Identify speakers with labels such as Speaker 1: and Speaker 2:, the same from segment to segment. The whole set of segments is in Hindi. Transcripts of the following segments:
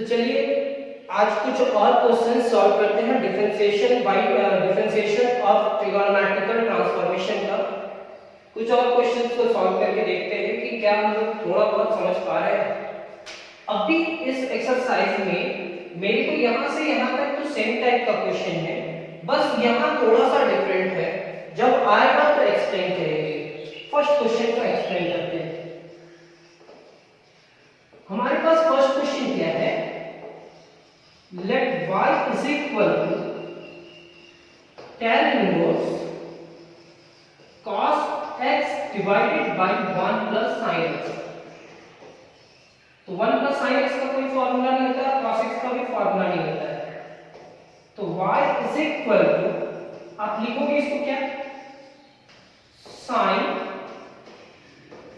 Speaker 1: तो चलिए आज कुछ और क्वेश्चन सॉल्व करते हैं डिफरेंशिएशन ऑफ ट्रिगोनोमेट्रिकल ट्रांसफॉर्मेशन का। कुछ और क्वेश्चंस को सॉल्व करके देखते हैं कि क्या हम लोग थोड़ा बहुत समझ पा रहे हैं। अभी इस एक्सरसाइज में मेरे को यहाँ से यहाँ तक तो सेम टाइप का क्वेश्चन है, बस यहाँ थोड़ा सा डिफरेंट है। जब आएगा तो एक्सप्लेन करेंगे। फर्स्ट क्वेश्चन को एक्सप्लेन करते हैं। हमारे पास फर्स्ट क्वेश्चन क्या है, let y is equal to tan inverse cos x divided by 1 plus sin x। तो 1 प्लस sin x का कोई फॉर्मूला नहीं होता है, cos x का भी फॉर्मूला नहीं होता है। तो y इज इक्वल टू आप लिखोगे इसको क्या, sin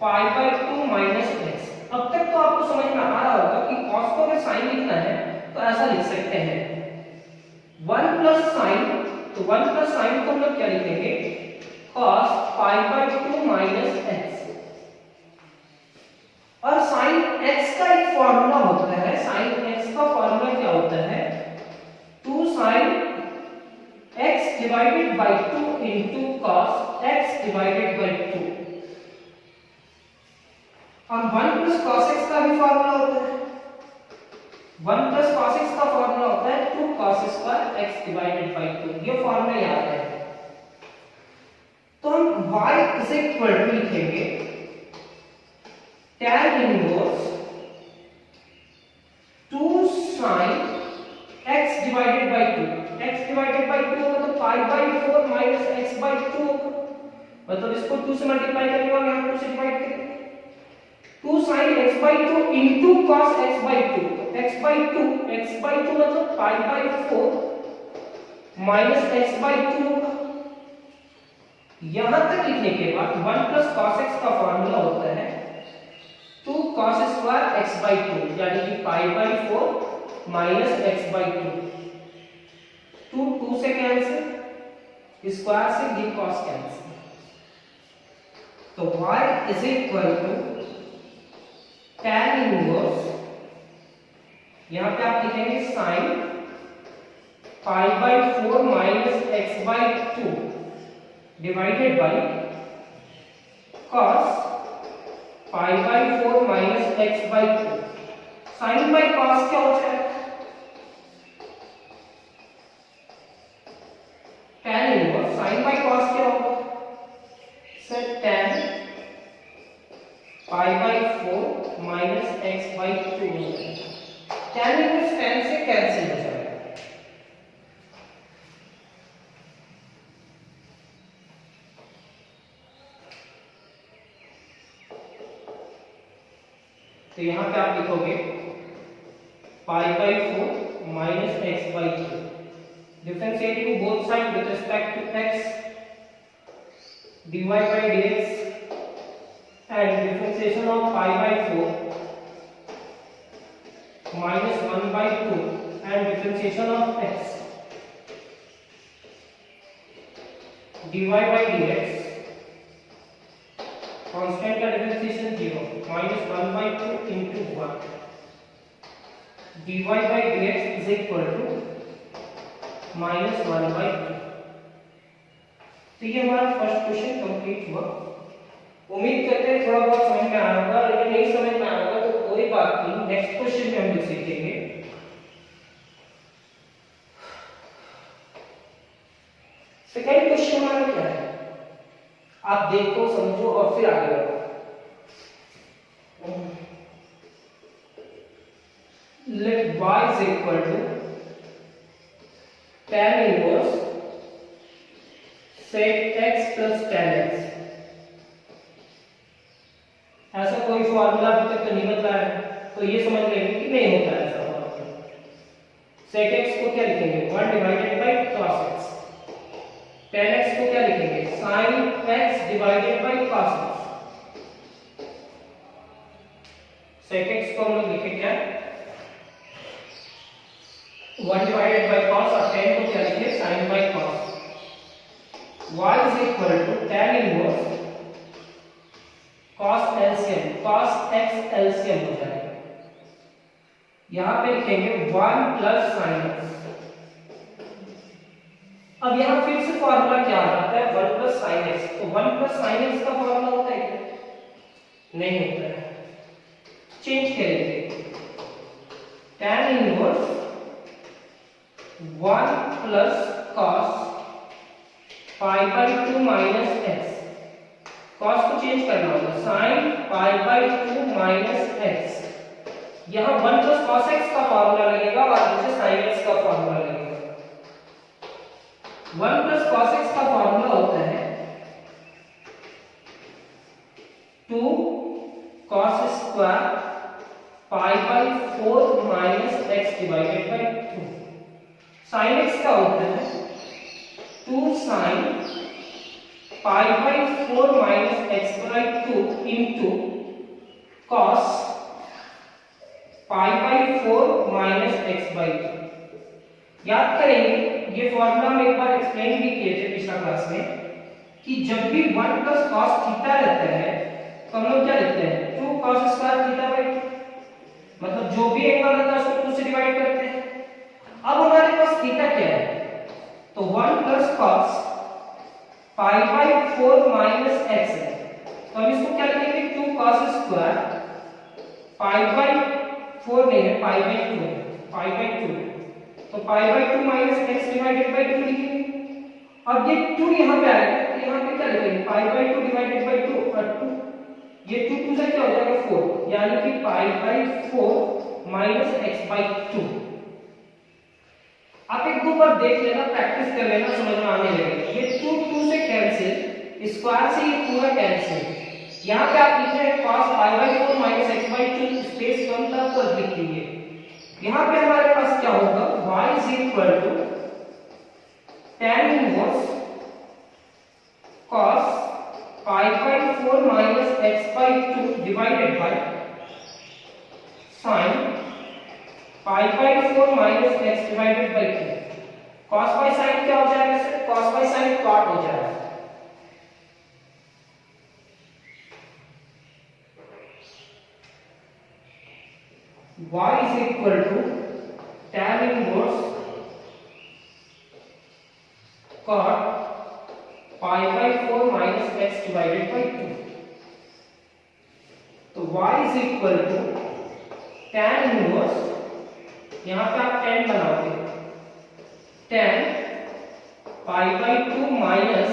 Speaker 1: pi bye 2 minus x। अब तक तो आपको समझ में आ रहा होगा कि cos को अगर sin लिखना है तो ऐसा लिख सकते हैं 1 प्लस sin। तो 1 प्लस sin को हम लोग क्या लिखेंगे, cos pi bye 2 minus x। और sin x का एक फॉर्मूला होता है, sin x का फॉर्मूला क्या होता है, 2 sin x divided by 2 into cos x divided by 2। और 1 प्लस cos x का भी फॉर्मूला होता है, 1 प्लस cos x का फॉर्मूला होता है 2 cos square x divided by 2। ये फॉर्मूला याद है। तो हम y इज इक्वल टू लिखेंगे tan inverse 2 sin x divided by 2। x divided by 2 मतलब pi by 4 minus x by 2, मतलब इसको 2 से मल्टीप्लाई करेंगे और यहां 2 से डिवाइड करेंगे। 2 sin x by 2 into cos x by 2। x by 2 मतलब pi by 4 minus x by 2। यहां तक लिखने के बाद 1 प्लस cos x का फॉर्मूला होता है 2 cos स्क्वायर x by 2, यानी कि पाई बाय 4 माइनस x by 2। 2 से कैंसिल, स्क्वायर से ये cos कैंसिल। तो y is equal to tan inverse, यहां पे आप लिखेंगे sin pi by 4 minus x by 2 divided by cos pi by 4 minus x by 2। sin by cos क्या हो जाएगा, tan inverse sin by cos क्या होगा, sir tan pi by 4 minus x by 2 हो जाएगा। tan इनवर्स tan से कैंसिल हो जाएगा। तो यहां पे आप लिखोगे पाई by 4 minus x by 2, differentiating both side with respect to x, dy by dx and differentiation of pi by 4 minus 1 by 2 and differentiation of x, dy by dx constant का differentiation 0 minus 1 by 2 into 1 dy by dx is equal to minus 1 by 2। तो ये हमारा फर्स्ट क्वेश्चन कंप्लीट हुआ। उम्मीद करते हैं थोड़ा बहुत समझ में आया होगा, अगर नहीं समझ में आया होगा तो कोई बात नहीं, नेक्स्ट क्वेश्चन में हम लोग सीखेंगे। सेकंड क्वेश्चन हमारा क्या है, आप देखो समझो और फिर आगे बढ़ो। Let y is equal to tan inverse sec x plus tan x। ऐसा कोई फॉर्मूला अभी तक तो नहीं बता है, तो ये समझ लेंगे कि नहीं होता है ऐसा फॉर्मूला। sec x को क्या लिखेंगे, 1 divided by cos x। tan x को क्या लिखेंगे, sin x divided by cos x। sec x को हम लोग लिखे क्या, 1 डिवाइडेड बाय cos, और tan को क्या लिखे, sin by cos। y is equal to tan inverse cos LCM, cos x LCM हो जाएगा। यहां पे लिखेंगे 1 प्लस साइन एक्स। अब यहां फिर से फॉर्मूला क्या आ जाता है 1 प्लस साइन एक्स। तो 1 प्लस साइन एक्स का फॉर्मूला होता है क्या? नहीं होता है। चेंज करेंगे tan inverse 1 plus cos pi by 2 minus x. cos को चेंज करना होगा sin pi by 2 minus x. यहां 1 प्लस cos x का फॉर्मूला लगेगा और नीचे sin x का फॉर्मूला लगेगा। 1 प्लस cos x का फॉर्मूला होता है 2 cos square pi by 4 minus x divided by 2। sin x का होता है 2 sin pi by 4 minus x by 2 into cos pi by 4 minus x by 2। याद करेंगे ये फॉर्मूला हम एक बार एक्सप्लेन भी किए थे पिछला क्लास में कि जब भी 1 प्लस cos थीटा रहता है तो हम लोग क्या लिखते हैं 2 cos स्क्वायर थीटा बाई 2। मतलब जो भी एंगल रहता है उसको 2 से डिवाइड करते हैं। अब हमारे पास थीटा क्या है तो 1 plus cos pi by 4 minus x है। तो हम इसको क्या लिखेंगे 2 cos स्क्वायर पाई बाई 4 नहीं है पाई बाई 2 है, पाई बाई 2 है। तो पाई by 2 minus x divided by 2 लिखेंगे। अब ये 2 यहां पे आएगा तो यहां पे क्या लिखेंगे पाई बाई 2 डिवाइडेड बाई 2 और 2 ये 2 से क्या हो जाएगा 4 यानी कि पाई बाई 4 माइनस एक्स बाई 2। आप एक दो बार देख लेना प्रैक्टिस कर लेना समझ में आने लगेगा। ये 2 से कैंसिल स्क्वायर से ये पूरा कैंसिल। यहां पे आप लिख रहे हैं cos pi by 4 minus x by 2 space कम था तो लिख लीजिए। यहां पे हमारे पास क्या होगा y is equal to tan inverse cos pi by 4 minus x by 2 divided by sin pi by 4 minus x divided by 2। cos by sin क्या हो जाएगा sir cos by sin cot हो जाएगा। y is equal to tan inverse cot pi by 4 minus x divided by 2। तो y is equal to tan inverse यहां पे आप tan बनाओगे tan pi by 2 minus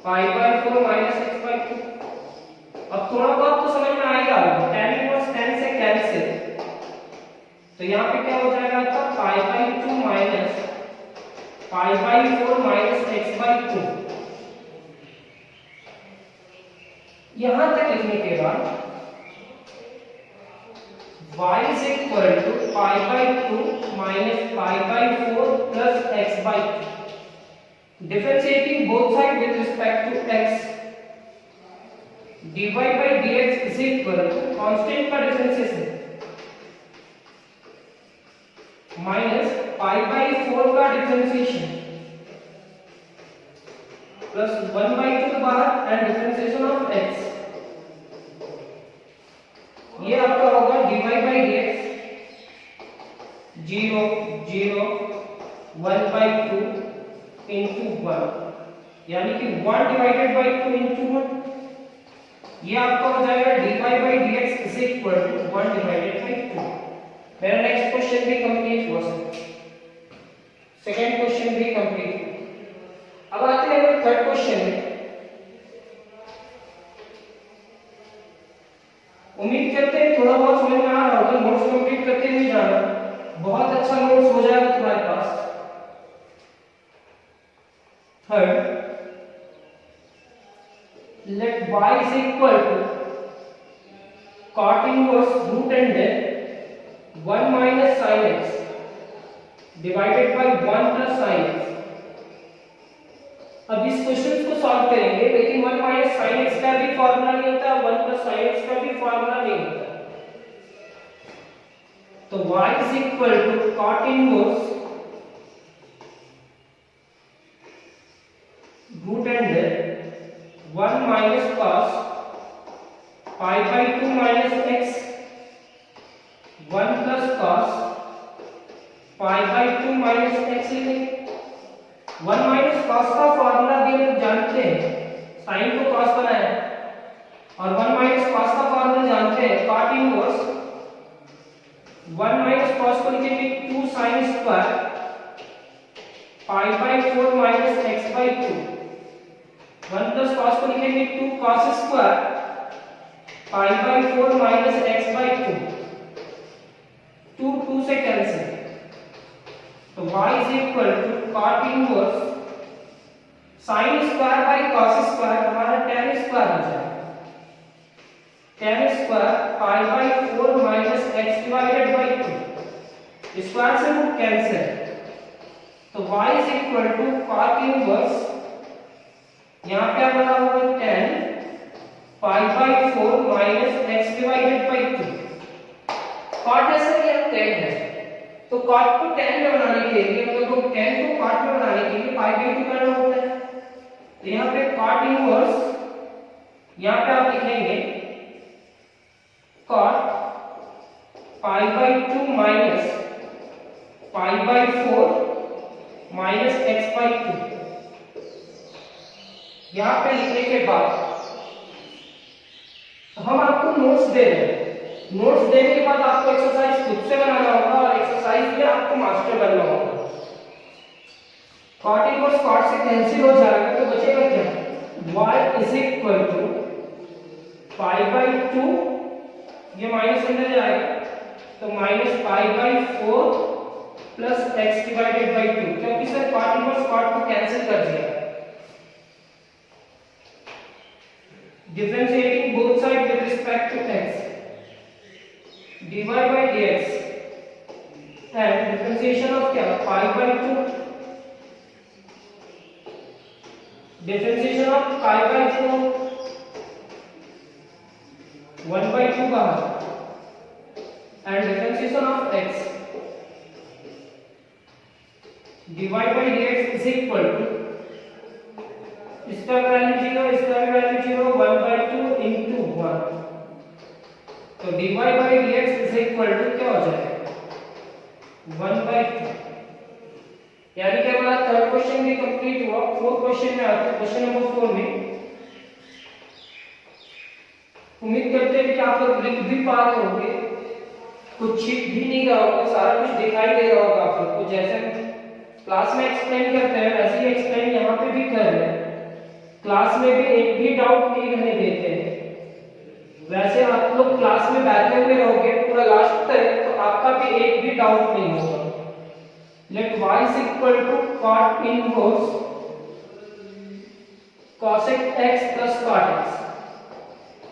Speaker 1: pi by 4 minus x by 2। अब थोड़ा बहुत तो समझ में आएगा tan इनवर्स tan से कैंसिल तो यहां पे क्या हो जाएगा आपका पाई by 2 minus pi by 4 minus x by 2। यहां तक लिखने के बाद y is equal to pi by 2 minus pi by 4 plus x by 2। Differentiating both side with respect to x dy by dx is equal to constant का डिफरेंशिएशन माइनस पाई बाई 4 का डिफरेंशिएशन प्लस 1 बाई 2 बाहर एंड डिफरेंशिएशन ऑफ x। ये आपका होगा dy by dx 0 0 1 by 2 into 1 यानी कि 1 divided by 2 into 1। ये आपका हो जाएगा dy by dx is equal to 1 divided by 2। मेरा नेक्स्ट क्वेश्चन भी कंप्लीट हुआ सर। सेकंड क्वेश्चन भी कंप्लीट। अब आते हैं थर्ड क्वेश्चन में। उम्मीद करते हैं थोड़ा बहुत समझ में आ रहा होगा। नोट्स कंप्लीट करते हुए जाना, बहुत अच्छा नोट्स हो जाएगा तुम्हारे पास। Third let y is equal to cot inverse root and 1 minus sin x divided by 1 plus sin x। अब इस क्वेश्चन को सॉल्व करेंगे लेकिन 1 minus sin x का भी फॉर्मूला नहीं होता, 1 plus sin x का भी फॉर्मूला नहीं होता। तो y is equal to cot inverse root and 1 minus cos pi by 2 minus x 1 plus cos pi by 2 minus x लिखेंगे। 1 माइनस कॉस का फॉर्मूला भी हम लोग जानते हैं, साइन को कॉस बनाया, और 1 माइनस कॉस का फॉर्मूला जानते हैं कॉट इनवर्स 1 माइनस कॉस को लिखेंगे 2 sine square pi by 4 minus x by 2। 1 plus cos को लिखेंगे 2 cos square pi by 4 minus x by 2। 2 2 से कैंसिल, तो y is equal to cot inverse sine square by cos square, हमारा tan स्क्वायर हो जाएगा, tan square pi by 4 minus x divided by 2। Square से वो कैंसिल, तो y is equal to cot inverse, यहाँ पे हमारा होगा tan pi by 4 minus x divided by 2। Cot ऐसा ही है, tan है, तो cot को tan में बनाने के लिए हम लोग को tan को cot में बनाने के लिए पाई बाई 2 करना होता है। तो यहाँ पे cot इनवर्स, यहाँ पे आप लिखेंगे cot pi by 2 minus pi by 4 minus x by 2। यहाँ पे लिखने के बाद तो हम आपको नोट्स दे रहे हैं, नोट्स देने के बाद आपको एक्सरसाइज खुद से बनाना होगा और एक्सरसाइज में आपको मास्टर करना होगा। cot इनवर्स cot से कैंसिल हो जाएगा, तो बचेगा क्या, y is equal to pi by 2, ये माइनस अंदर जाएगा, तो minus pi by 4 plus x divided by 2, क्योंकि सर cot इनवर्स cot को कैंसिल कर दिया। Differentiating both side with respect to x, dy by dx and differentiation of क्या pi by 2, differentiation of pi by 4 1 by 2 बाहर, and differentiation of x dy by dx is equal to, इसका वैल्यू 0, इसका वैल्यू 0, 1 by 2 into 1, तो dy by dx is equal to क्या हो जाएगा 1 by 2। यानी कि हमारा थर्ड क्वेश्चन भी कंप्लीट हुआ। फोर्थ क्वेश्चन में आते हैं, क्वेश्चन नंबर 4 में उम्मीद करते हैं कि आप लोग लिख भी पा रहे होंगे, कुछ छिप भी नहीं रहा होगा, सारा कुछ दिखाई दे रहा होगा आप लोग को। जैसे क्लास में एक्सप्लेन करते हैं वैसे ही एक्सप्लेन यहाँ पे भी कर रहे हैं, क्लास में भी एक भी डाउट नहीं रहने देते हैं। वैसे आप लोग क्लास में बैठे हुए रहोगे पूरा लास्ट तक, तो आपका भी एक भी डाउट नहीं होगा। Let y is equal to cot inverse cosec x plus cot x।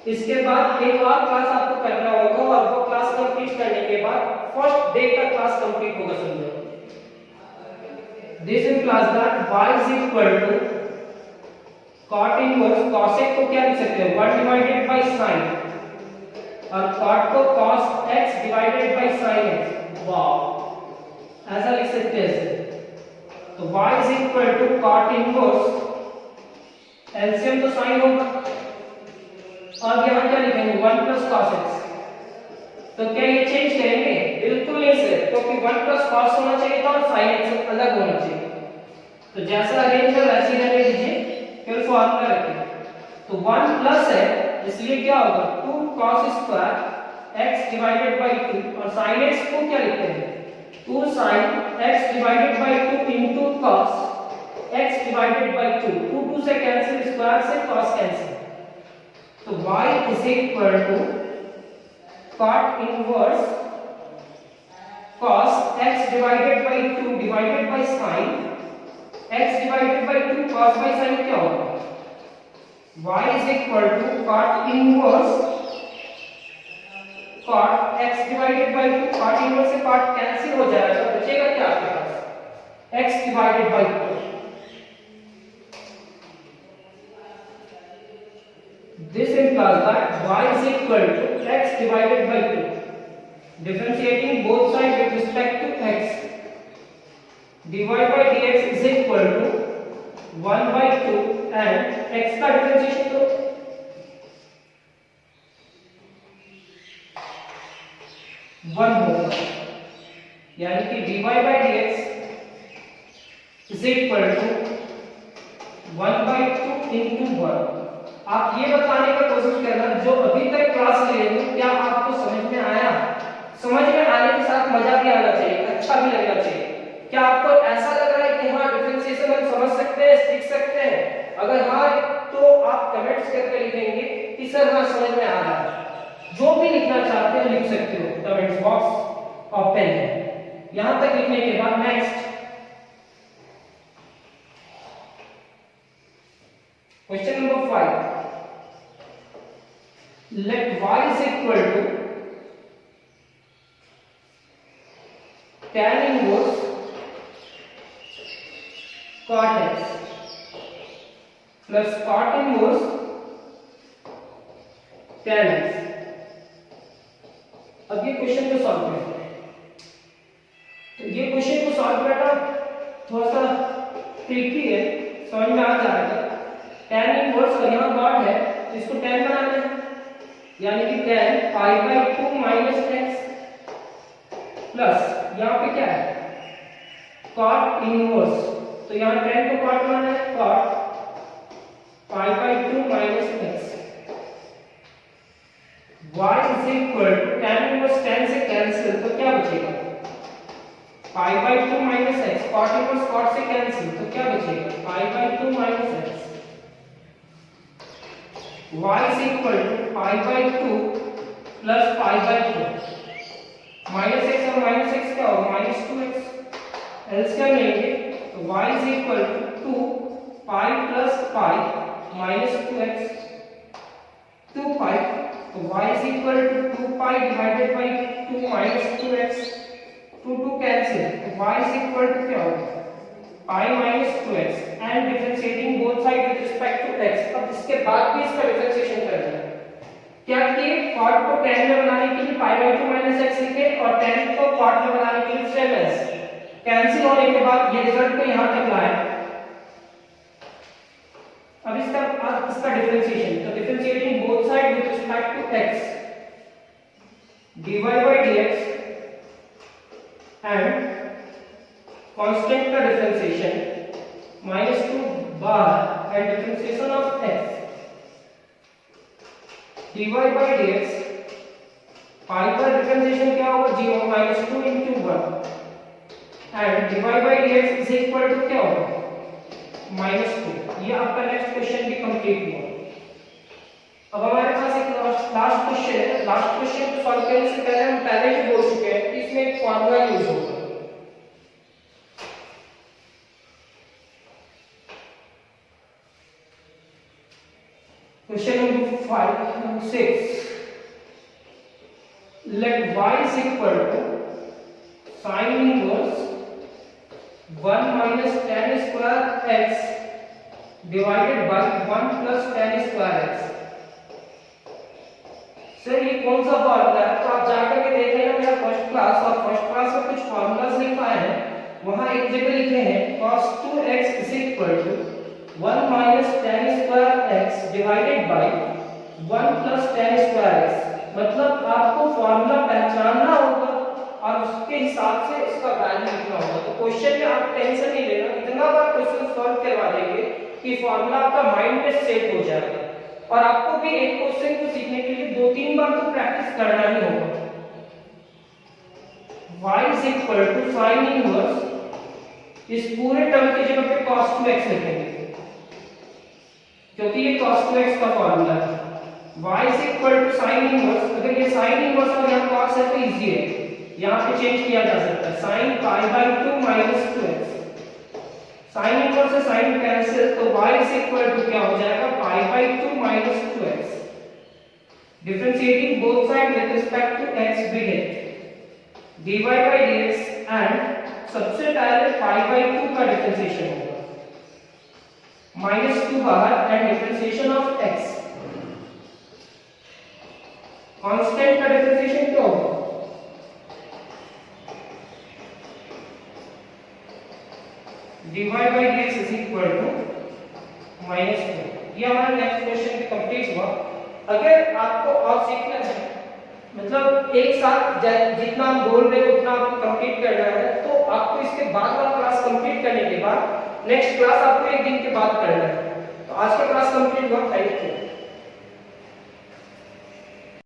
Speaker 1: इसके बाद एक और क्लास आपको करना होगा, और वो क्लास कंप्लीट करने के बाद फर्स्ट डे का क्लास कंप्लीट होगा समझो। This implies that y is equal to cot inverse, cosec को क्या लिख सकते हैं 1 डिवाइडेड बाय sin, और cot को cos x divided by sin x। Wow, ऐसा लिख सकते हैं। तो y is equal to cot inverse, LCM तो sin होगा, अब यहाँ क्या लिखेंगे 1 प्लस cos x। तो क्या ये चेंज करेंगे, बिल्कुल नहीं सर, क्योंकि 1 प्लस cos होना चाहिए था और sin x अलग होना चाहिए। तो जैसा अरेंज है वैसे ही रहने दीजिए, फिर फॉर्मूला रखिए। तो 1 प्लस है इसलिए क्या होगा 2 cos square x divided by 2, और sin x को क्या लिखते हैं 2 sin x divided by 2 into cos x divided by 2। 2 2 से कैंसिल, स्क्वायर से cos कैंसिल, तो y is equal to cot inverse cos x divided by 2 divided by sin x divided by 2 cos by sin क्या होगा y is equal to cot inverse cot x divided by 2। cot inverse से cot कैंसिल हो जाएगा, बचेगा क्या आपके पास x divided by 2। This implies that y is equal to x divided by 2, differentiating both sides with respect to x, dy by dx is equal to 1 by 2 and x का डिफरेंशिएशन तो 1 होगा। यानी कि dy by dx is equal to 1/2 into 1। आप ये बताने का कोशिश करना जो अभी तक क्लास लिए हो क्या आपको समझ में आया। समझ में आने के साथ मजा भी आना चाहिए, अच्छा भी लगना चाहिए। क्या आपको ऐसा लग रहा है कि हाँ डिफरेंशिएशन हम समझ सकते हैं, सीख सकते हैं? अगर हाँ तो आप कमेंट्स करके लिखेंगे कि सर हाँ समझ में आ रहा है। जो भी लिखना चाहते हैं लिख सकते हो, कमेंट्स बॉक्स ओपन है। यहां तक लिखने के बाद next question number 5। let y is equal to tan inverse cot x plus cot inverse tan x। अब ये क्वेश्चन को सॉल्व करते हैं। तो ये क्वेश्चन को सॉल्व करना थोड़ा सा ट्रिकी है, समझ में आ जाएगा। tan इनवर्स और यहाँ cot है, इसको tan बनाना है, यानी कि tan π/2 माइनस x प्लस यहाँ पे क्या है cot इनवर्स, तो यहाँ tan को cot बनाना है, cot π/2 minus x। y is equal to tan inverse tan से कैंसिल तो क्या बचेगा π/2 minus x, cot inverse cot से कैंसिल तो क्या बचेगा π/2 minus x। y is equal to π/2 plus π/2 minus x और माइनस x क्या होगा माइनस 2x। एल्स क्या लेंगे तो y is equal to 2 pi plus pi minus 2x 2 pi, तो y is equal to 2 pi divided by 2 minus 2x 2 cancel, तो y is equal to क्या होगा pi minus 2x and differentiating both sides with respect to x। अब इसके बाद भी इसका डिफरेंशिएशन करना है। क्या कि cot को tan में बनाने के लिए pi/2 minus x लिखे और tan को cot में बनाने के लिए same as कैंसिल होने के बाद ये रिजल्ट को यहां तक लाए। अब इसका डिफरेंशिएशन, तो differentiating both side with respect to x dy by dx and constant का डिफरेंशिएशन -2 बार and differentiation of x dy by dx pi पर डिफरेंशिएशन क्या होगा 0 -2 into 1 and dy by dx is equal to क्या होगा -2। ये आपका नेक्स्ट क्वेश्चन भी कंप्लीट हुआ। अब हमारे पास एक लास्ट क्वेश्चन है। लास्ट क्वेश्चन को सॉल्व करने से पहले हम पहले ही बोल चुके हैं कि इसमें एक फार्मूला यूज होगा। Question number 6. Let y is equal to sin inverse 1 minus tan square x divided by 1 plus tan square x। Sir ये कौन सा फार्मूला है? तो आप जाकर के देख लेना मेरा फर्स्ट क्लास, और फर्स्ट क्लास में कुछ फार्मूलाज लिखवाए हैं। वहां एक जगह लिखे हैं cos 2x is equal to 1 minus tan square x divided by 1 plus tan square x। मतलब आपको फार्मूला पहचानना होगा और उसके हिसाब से इसका वैल्यू लिखना होगा। तो क्वेश्चन में आप टेंशन नहीं लेना, इतना बार क्वेश्चन सॉल्व करवा देंगे कि फार्मूला आपका माइंड में सेट हो जाएगा। और आपको भी एक क्वेश्चन को सीखने के लिए 2-3 बार तो प्रैक्टिस करना ही होगा। y is equal to sin inverse इस पूरे टर्म की जगह पे cos 2x लिखेंगे क्योंकि ये cos 2x का फार्मूला है। y is equal to sin inverse, अगर ये sin इनवर्स और यहाँ cos है तो इजी है, यहाँ पे चेंज किया जा सकता है sin pi/2 minus 2x। sin inverse से sin कैंसिल, तो y is equal to क्या हो जाएगा pi/2 minus 2x। Differentiating both side with respect to x भी है dy by dx एंड सबसे पहले pi/2 का डिफरेंशिएशन होगा -2 बाहर and differentiation of x। Constant का डिफरेंशिएशन क्या होगा dy by dx is equal to -2। ये हमारा नेक्स्ट क्वेश्चन भी कंप्लीट हुआ। अगर आपको और सीखना है मतलब एक साथ जितना हम बोल रहे हैं उतना आपको कंप्लीट करना है। तो आपको इसके बाद वाला क्लास कंप्लीट करने के बाद नेक्स्ट क्लास आपको एक दिन के बाद करना है। तो आज का क्लास कंप्लीट हुआ, थैंक यू।